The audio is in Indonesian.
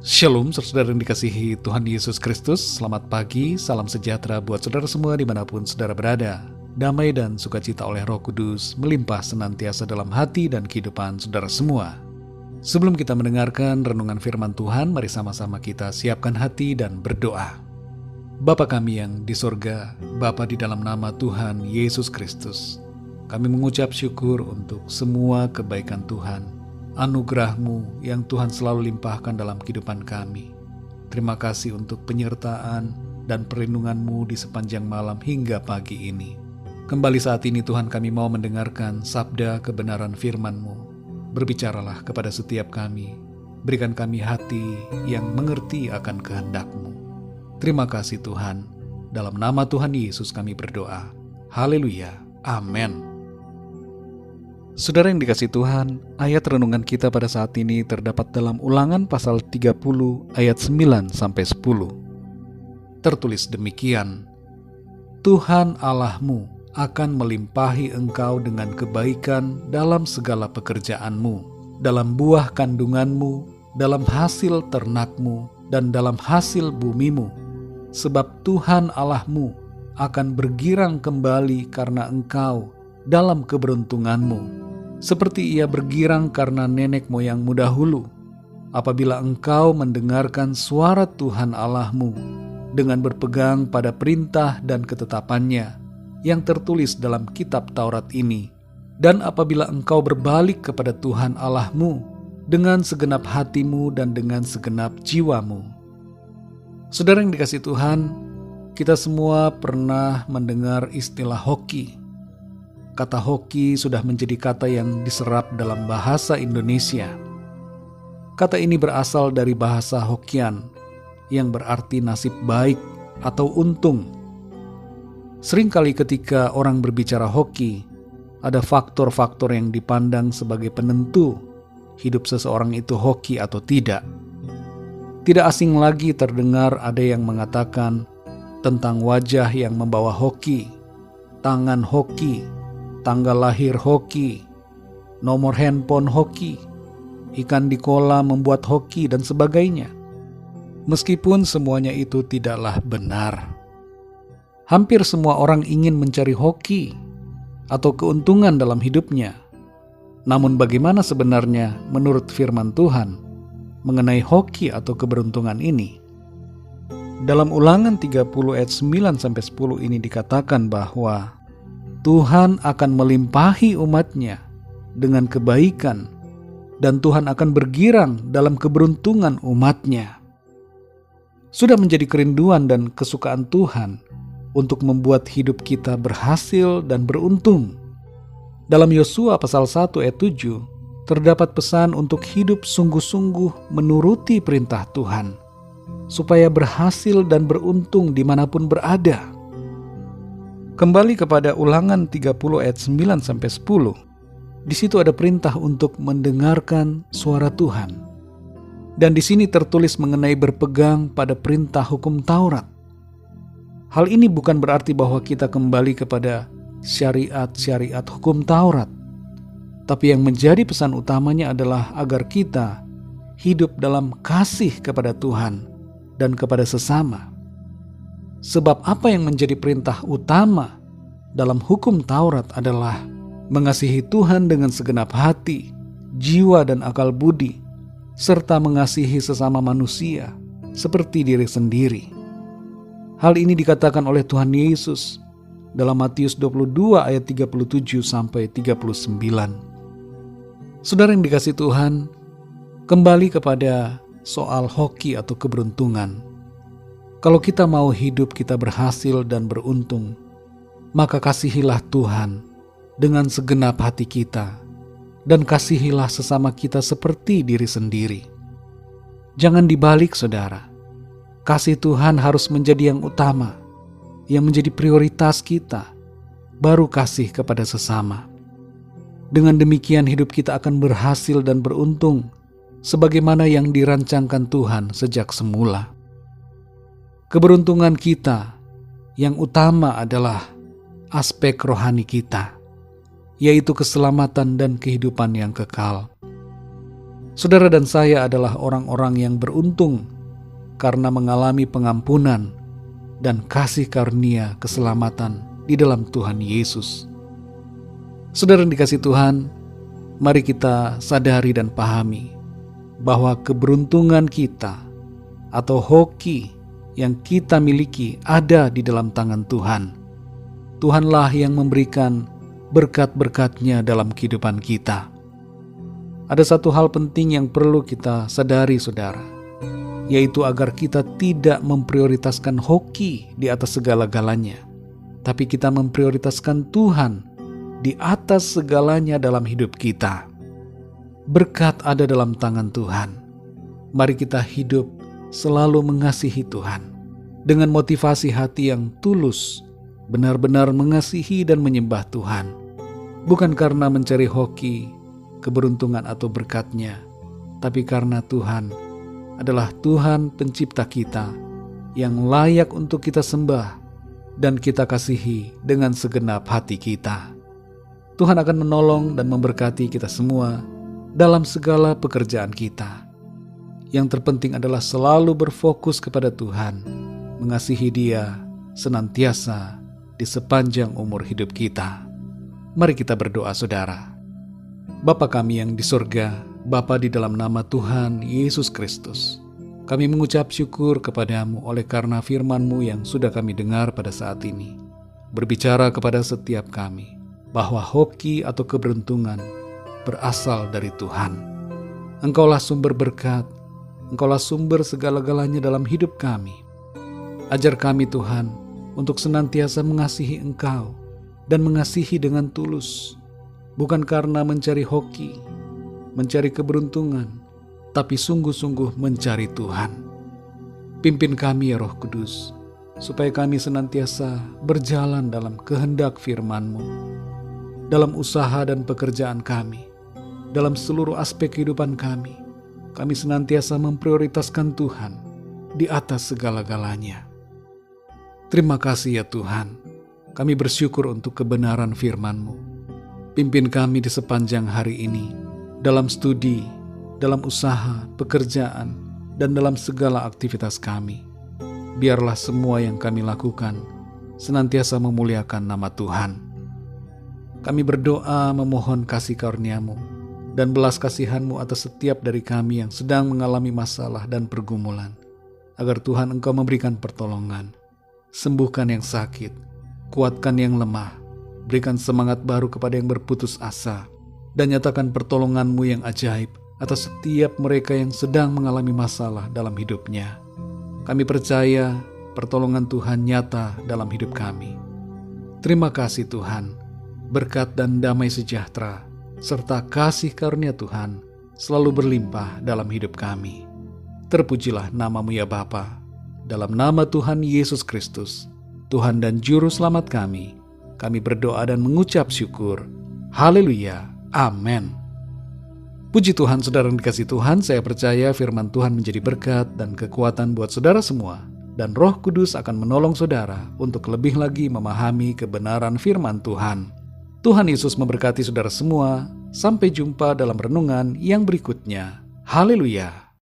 Shalom, saudara yang dikasihi Tuhan Yesus Kristus. Selamat pagi, salam sejahtera buat saudara semua dimanapun saudara berada. Damai dan sukacita oleh Roh Kudus melimpah senantiasa dalam hati dan kehidupan saudara semua. Sebelum kita mendengarkan renungan firman Tuhan, mari sama-sama kita siapkan hati dan berdoa. Bapa kami yang di sorga, Bapa di dalam nama Tuhan Yesus Kristus, kami mengucap syukur untuk semua kebaikan Tuhan, anugerah-Mu yang Tuhan selalu limpahkan dalam kehidupan kami. Terima kasih untuk penyertaan dan perlindungan-Mu di sepanjang malam hingga pagi ini. Kembali saat ini Tuhan, kami mau mendengarkan sabda kebenaran firman-Mu. Berbicaralah kepada setiap kami, berikan kami hati yang mengerti akan kehendak-Mu. Terima kasih Tuhan, dalam nama Tuhan Yesus kami berdoa. Haleluya, amin. Saudara yang dikasihi Tuhan, ayat renungan kita pada saat ini terdapat dalam Ulangan pasal 30 ayat 9-10. Tertulis demikian, Tuhan Allahmu akan melimpahi engkau dengan kebaikan dalam segala pekerjaanmu, dalam buah kandunganmu, dalam hasil ternakmu, dan dalam hasil bumimu. Sebab Tuhan Allahmu akan bergirang kembali karena engkau dalam keberuntunganmu, seperti ia bergirang karena nenek moyangmu dahulu, apabila engkau mendengarkan suara Tuhan Allahmu dengan berpegang pada perintah dan ketetapannya yang tertulis dalam kitab Taurat ini, dan apabila engkau berbalik kepada Tuhan Allahmu dengan segenap hatimu dan dengan segenap jiwamu. Saudara yang dikasihi Tuhan, kita semua pernah mendengar istilah hoki. Kata hoki sudah menjadi kata yang diserap dalam bahasa Indonesia. Kata ini berasal dari bahasa Hokian yang berarti nasib baik atau untung. Seringkali ketika orang berbicara hoki, ada faktor-faktor yang dipandang sebagai penentu hidup seseorang itu hoki atau tidak. Tidak asing lagi terdengar ada yang mengatakan tentang wajah yang membawa hoki, tangan hoki, tanggal lahir hoki, nomor handphone hoki, ikan di kolam membuat hoki, dan sebagainya. Meskipun semuanya itu tidaklah benar. Hampir semua orang ingin mencari hoki atau keuntungan dalam hidupnya. Namun bagaimana sebenarnya menurut firman Tuhan mengenai hoki atau keberuntungan ini? Dalam Ulangan 30 ayat 9-10 ini dikatakan bahwa Tuhan akan melimpahi umatnya dengan kebaikan, dan Tuhan akan bergirang dalam keberuntungan umatnya. Sudah menjadi kerinduan dan kesukaan Tuhan untuk membuat hidup kita berhasil dan beruntung. Dalam Yosua pasal 1 ayat 7 terdapat pesan untuk hidup sungguh-sungguh menuruti perintah Tuhan, supaya berhasil dan beruntung dimanapun berada. Kembali kepada Ulangan 30 ayat 9-10, di situ ada perintah untuk mendengarkan suara Tuhan. Dan di sini tertulis mengenai berpegang pada perintah hukum Taurat. Hal ini bukan berarti bahwa kita kembali kepada syariat-syariat hukum Taurat, tapi yang menjadi pesan utamanya adalah agar kita hidup dalam kasih kepada Tuhan dan kepada sesama. Sebab apa yang menjadi perintah utama dalam hukum Taurat adalah mengasihi Tuhan dengan segenap hati, jiwa dan akal budi, serta mengasihi sesama manusia seperti diri sendiri. Hal ini dikatakan oleh Tuhan Yesus dalam Matius 22 ayat 37-39. Saudara yang dikasihi Tuhan, kembali kepada soal hoki atau keberuntungan. Kalau kita mau hidup kita berhasil dan beruntung, maka kasihilah Tuhan dengan segenap hati kita, dan kasihilah sesama kita seperti diri sendiri. Jangan dibalik, saudara. Kasih Tuhan harus menjadi yang utama, yang menjadi prioritas kita, baru kasih kepada sesama. Dengan demikian hidup kita akan berhasil dan beruntung, sebagaimana yang dirancangkan Tuhan sejak semula. Keberuntungan kita yang utama adalah aspek rohani kita, yaitu keselamatan dan kehidupan yang kekal. Saudara dan saya adalah orang-orang yang beruntung karena mengalami pengampunan dan kasih karunia keselamatan di dalam Tuhan Yesus. Saudara yang dikasihi Tuhan, mari kita sadari dan pahami bahwa keberuntungan kita atau hoki yang kita miliki ada di dalam tangan Tuhan. Tuhanlah yang memberikan berkat-berkat-Nya dalam kehidupan kita. Ada satu hal penting yang perlu kita sadari, saudara, yaitu agar kita tidak memprioritaskan hoki di atas segala-galanya, tapi kita memprioritaskan Tuhan di atas segalanya dalam hidup kita. Berkat ada dalam tangan Tuhan. Mari kita hidup selalu mengasihi Tuhan dengan motivasi hati yang tulus, benar-benar mengasihi dan menyembah Tuhan, bukan karena mencari hoki, keberuntungan atau berkat-Nya, tapi karena Tuhan adalah Tuhan pencipta kita yang layak untuk kita sembah dan kita kasihi dengan segenap hati kita. Tuhan akan menolong dan memberkati kita semua dalam segala pekerjaan kita. Yang terpenting adalah selalu berfokus kepada Tuhan, mengasihi Dia senantiasa di sepanjang umur hidup kita. Mari kita berdoa, saudara. Bapa kami yang di surga, Bapa di dalam nama Tuhan Yesus Kristus, kami mengucap syukur kepadamu oleh karena firman-Mu yang sudah kami dengar pada saat ini, berbicara kepada setiap kami, bahwa hoki atau keberuntungan berasal dari Tuhan. Engkaulah sumber berkat, Engkaulah sumber segala-galanya dalam hidup kami. Ajar kami Tuhan untuk senantiasa mengasihi Engkau dan mengasihi dengan tulus, bukan karena mencari hoki, mencari keberuntungan, tapi sungguh-sungguh mencari Tuhan. Pimpin kami ya Roh Kudus, supaya kami senantiasa berjalan dalam kehendak firman-Mu, dalam usaha dan pekerjaan kami, dalam seluruh aspek kehidupan kami senantiasa memprioritaskan Tuhan di atas segala-galanya. Terima kasih ya Tuhan, kami bersyukur untuk kebenaran firman-Mu. Pimpin kami di sepanjang hari ini, dalam studi, dalam usaha, pekerjaan, dan dalam segala aktivitas kami. Biarlah semua yang kami lakukan senantiasa memuliakan nama Tuhan. Kami berdoa memohon kasih karunia-Mu dan belas kasihan-Mu atas setiap dari kami yang sedang mengalami masalah dan pergumulan, agar Tuhan Engkau memberikan pertolongan, sembuhkan yang sakit, kuatkan yang lemah, berikan semangat baru kepada yang berputus asa, dan nyatakan pertolongan-Mu yang ajaib atas setiap mereka yang sedang mengalami masalah dalam hidupnya. Kami percaya pertolongan Tuhan nyata dalam hidup kami. Terima kasih Tuhan, berkat dan damai sejahtera serta kasih karunia Tuhan selalu berlimpah dalam hidup kami. Terpujilah nama-Mu ya Bapa, dalam nama Tuhan Yesus Kristus, Tuhan dan Juru Selamat kami berdoa dan mengucap syukur. Haleluya, amin. Puji Tuhan, saudara yang dikasihi Tuhan, saya percaya firman Tuhan menjadi berkat dan kekuatan buat saudara semua, dan Roh Kudus akan menolong saudara untuk lebih lagi memahami kebenaran firman Tuhan. Tuhan Yesus memberkati saudara semua. Sampai jumpa dalam renungan yang berikutnya. Haleluya.